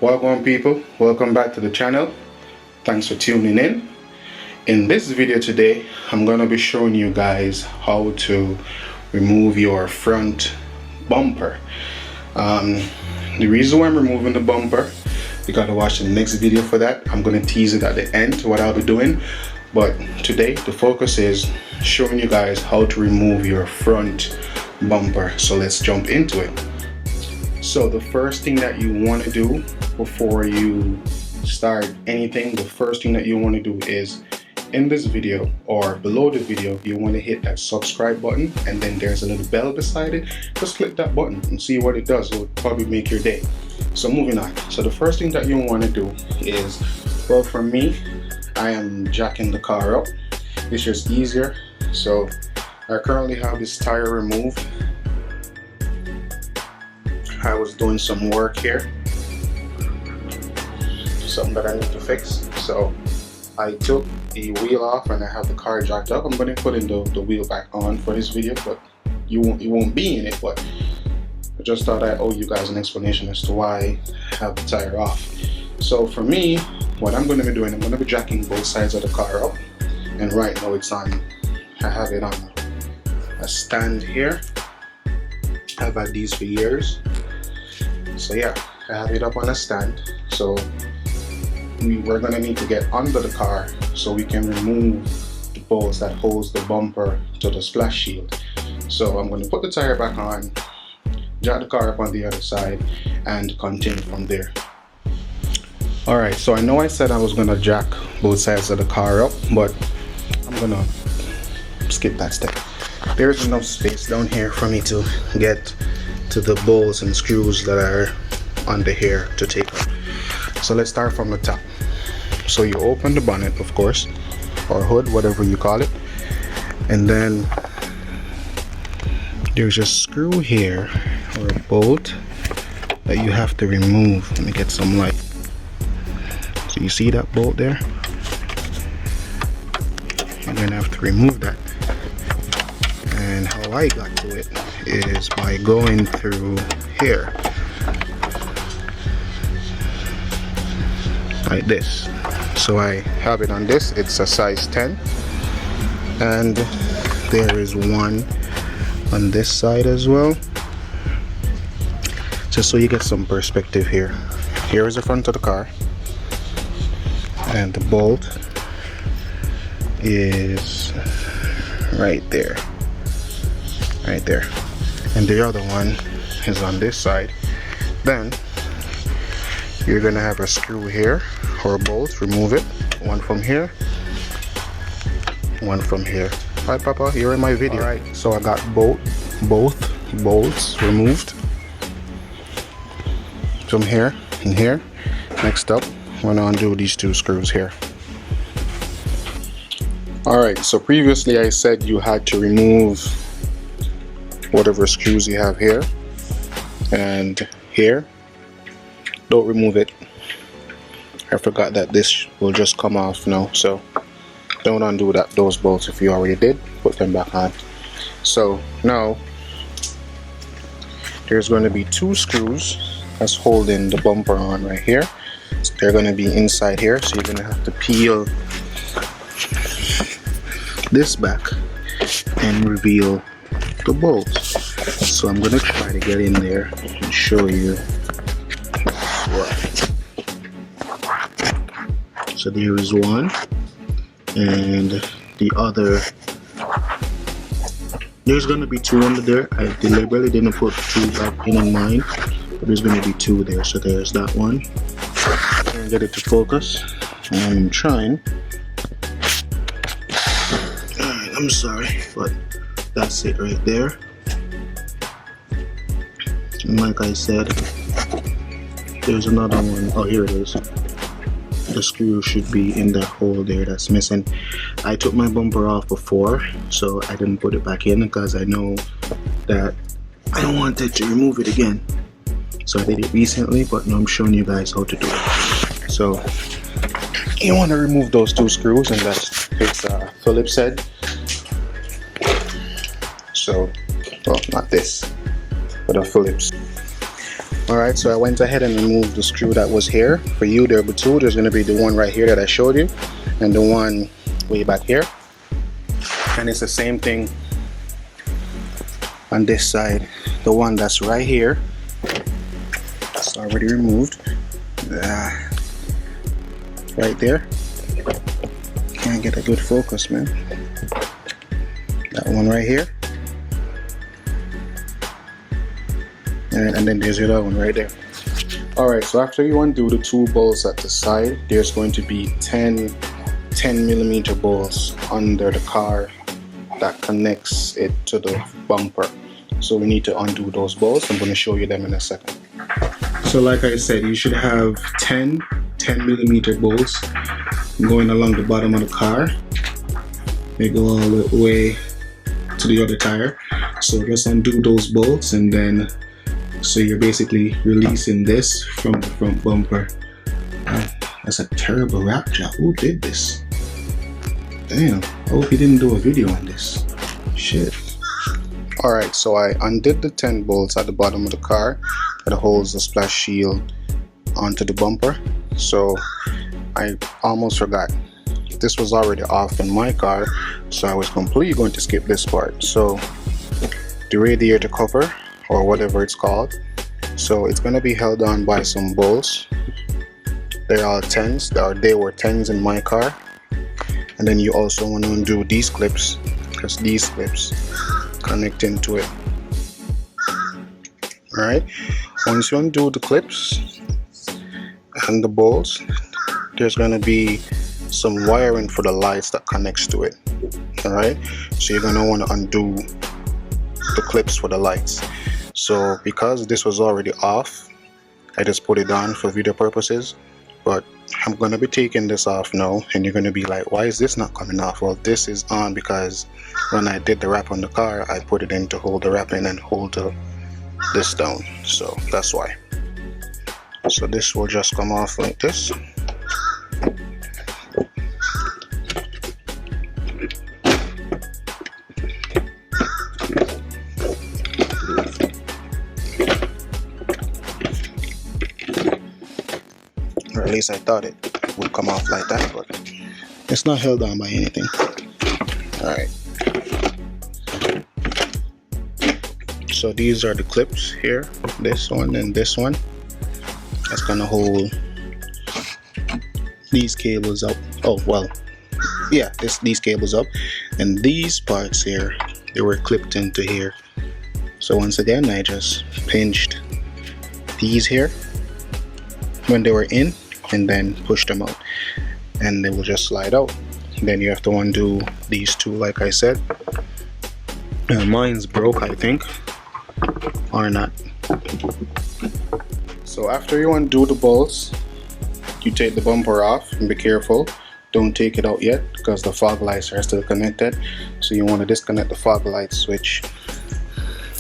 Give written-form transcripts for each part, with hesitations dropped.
Welcome people, welcome back to the channel. Thanks for tuning in. In this video today, I'm going to be showing you guys how to remove your front bumper. The reason why I'm removing the bumper, you got to watch the next video for that. I'm going to tease it at the end what I'll be doing, but today the focus is showing you guys how to remove your front bumper. So let's jump into it. So the first thing that you want to do before you start anything, the first thing that you want to do is in this video or below the video, you want to hit that subscribe button, and then there's a little bell beside it. Just click that button and see what it does. It will probably make your day. So moving on. So the first thing that you want to do is, well, for me, I am jacking the car up. It's just easier. So I currently have this tire removed. I was doing some work here, something that I need to fix. So I took the wheel off and I have the car jacked up. I'm going to put in the wheel back on for this video, but you won't be in it. But I just thought I owe you guys an explanation as to why I have the tire off. So for me, what I'm going to be doing, I'm going to be jacking both sides of the car up, and right now it's on, I have it on a stand here. I've had these for years. So yeah, I have it up on a stand. So we're gonna need to get under the car so we can remove the bolts that holds the bumper to the splash shield. So I'm gonna put the tire back on, jack the car up on the other side, and continue from there. Alright, so I know I said I was gonna jack both sides of the car up, but I'm gonna skip that step. There's enough space down here for me to get to the bolts and screws that are under here to take off. So let's start from the top. So you open the bonnet, of course, or hood, whatever you call it, and then there's a screw here or a bolt that you have to remove. Let me get some light. So you see that bolt there? You're gonna have to remove that. And how I got to it is by going through here like this. So I have it on this, it's a size 10, and there is one on this side as well, just so you get some perspective here. Here is the front of the car, and the bolt is right there, and the other one is on this side. Then you're gonna have a screw here or a bolt. Remove it, one from here, one from here. Alright, Papa, you're in my video. Alright, so I got both bolts removed from here and here. Next up, I'm gonna undo these two screws here. Alright, so previously I said you had to remove whatever screws you have here and here. Don't remove it. I forgot that this will just come off now, so don't undo those bolts. If you already did, put them back on. So now there's going to be two screws that's holding the bumper on right here. So they're going to be inside here, so you're going to have to peel this back and reveal the bolts. So I'm going to try to get in there and show you. So there is one, and the other, there's going to be two under there. I deliberately didn't put two back in mine, but there's going to be two there. So there's that one. And get it to focus. I'm trying. Alright, I'm sorry, but that's it right there. And like I said, there's another one. Oh, here it is. The screw should be in that hole there that's missing. I took my bumper off before, so I didn't put it back in because I know that I don't want it to remove it again. So I did it recently, but now I'm showing you guys how to do it. So you want to remove those two screws, and that's it's Phillips head. So, well, not this, but a Phillips. Alright, so I went ahead and removed the screw that was here. For you, there will be two. There's going to be the one right here that I showed you, and the one way back here. And it's the same thing on this side. The one that's right here, it's already removed. Right there. Can't get a good focus, man. That one right here. And then there's the other one right there. Alright, so after you undo the two bolts at the side, there's going to be 10 millimeter bolts under the car that connects it to the bumper. So we need to undo those bolts. I'm going to show you them in a second. So like I said, you should have 10 millimeter bolts going along the bottom of the car. They go all the way to the other tire. So just undo those bolts, and then so you're basically releasing this from the front bumper. That's a terrible rap job. Who did this? Damn, I hope he didn't do a video on this. Shit. Alright, so I undid the 10 bolts at the bottom of the car that holds the splash shield onto the bumper. So I almost forgot. This was already off in my car, so I was completely going to skip this part. So the radiator cover, or whatever it's called, so it's going to be held on by some bolts. They're all 10s, or they were 10s in my car. And then you also want to undo these clips, because these clips connect into it. Alright, once you undo the clips and the bolts, there's going to be some wiring for the lights that connects to it. Alright, so you're going to want to undo the clips for the lights. So because this was already off, I just put it on for video purposes, but I'm going to be taking this off now, and you're going to be like, why is this not coming off? Well, this is on because when I did the wrap on the car, I put it in to hold the wrap in and hold this down, so that's why. So this will just come off like this. Or at least I thought it would come off like that, but it's not held on by anything. Alright. So these are the clips here, this one and this one. That's gonna hold these cables up. Oh well, yeah, these cables up, and these parts here, they were clipped into here. So once again, I just pinched these here when they were in, and then pushed them out, and they will just slide out. Then you have to undo these two, like I said. Mine's broke, I think, or not. So after you undo the bolts, you take the bumper off, and be careful, don't take it out yet because the fog lights are still connected. So you want to disconnect the fog light switch.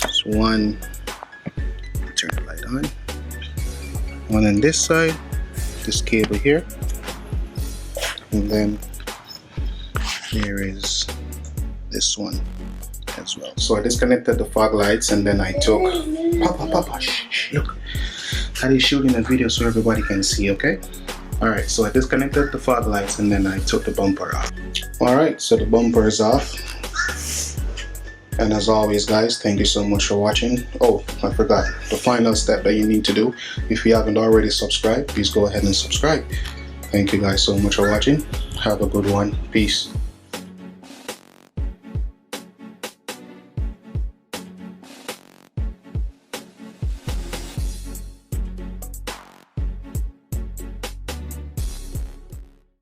Just one, turn the light on, one on this side, this cable here, and then there is this one as well. So I disconnected the fog lights, and then I took Papa, shh, look, I is shooting a video so everybody can see, okay? Alright, so I disconnected the fog lights, and then I took the bumper off. Alright, so the bumper is off. And as always, guys, thank you so much for watching. Oh, I forgot the final step that you need to do. If you haven't already subscribed, please go ahead and subscribe. Thank you guys so much for watching. Have a good one. Peace.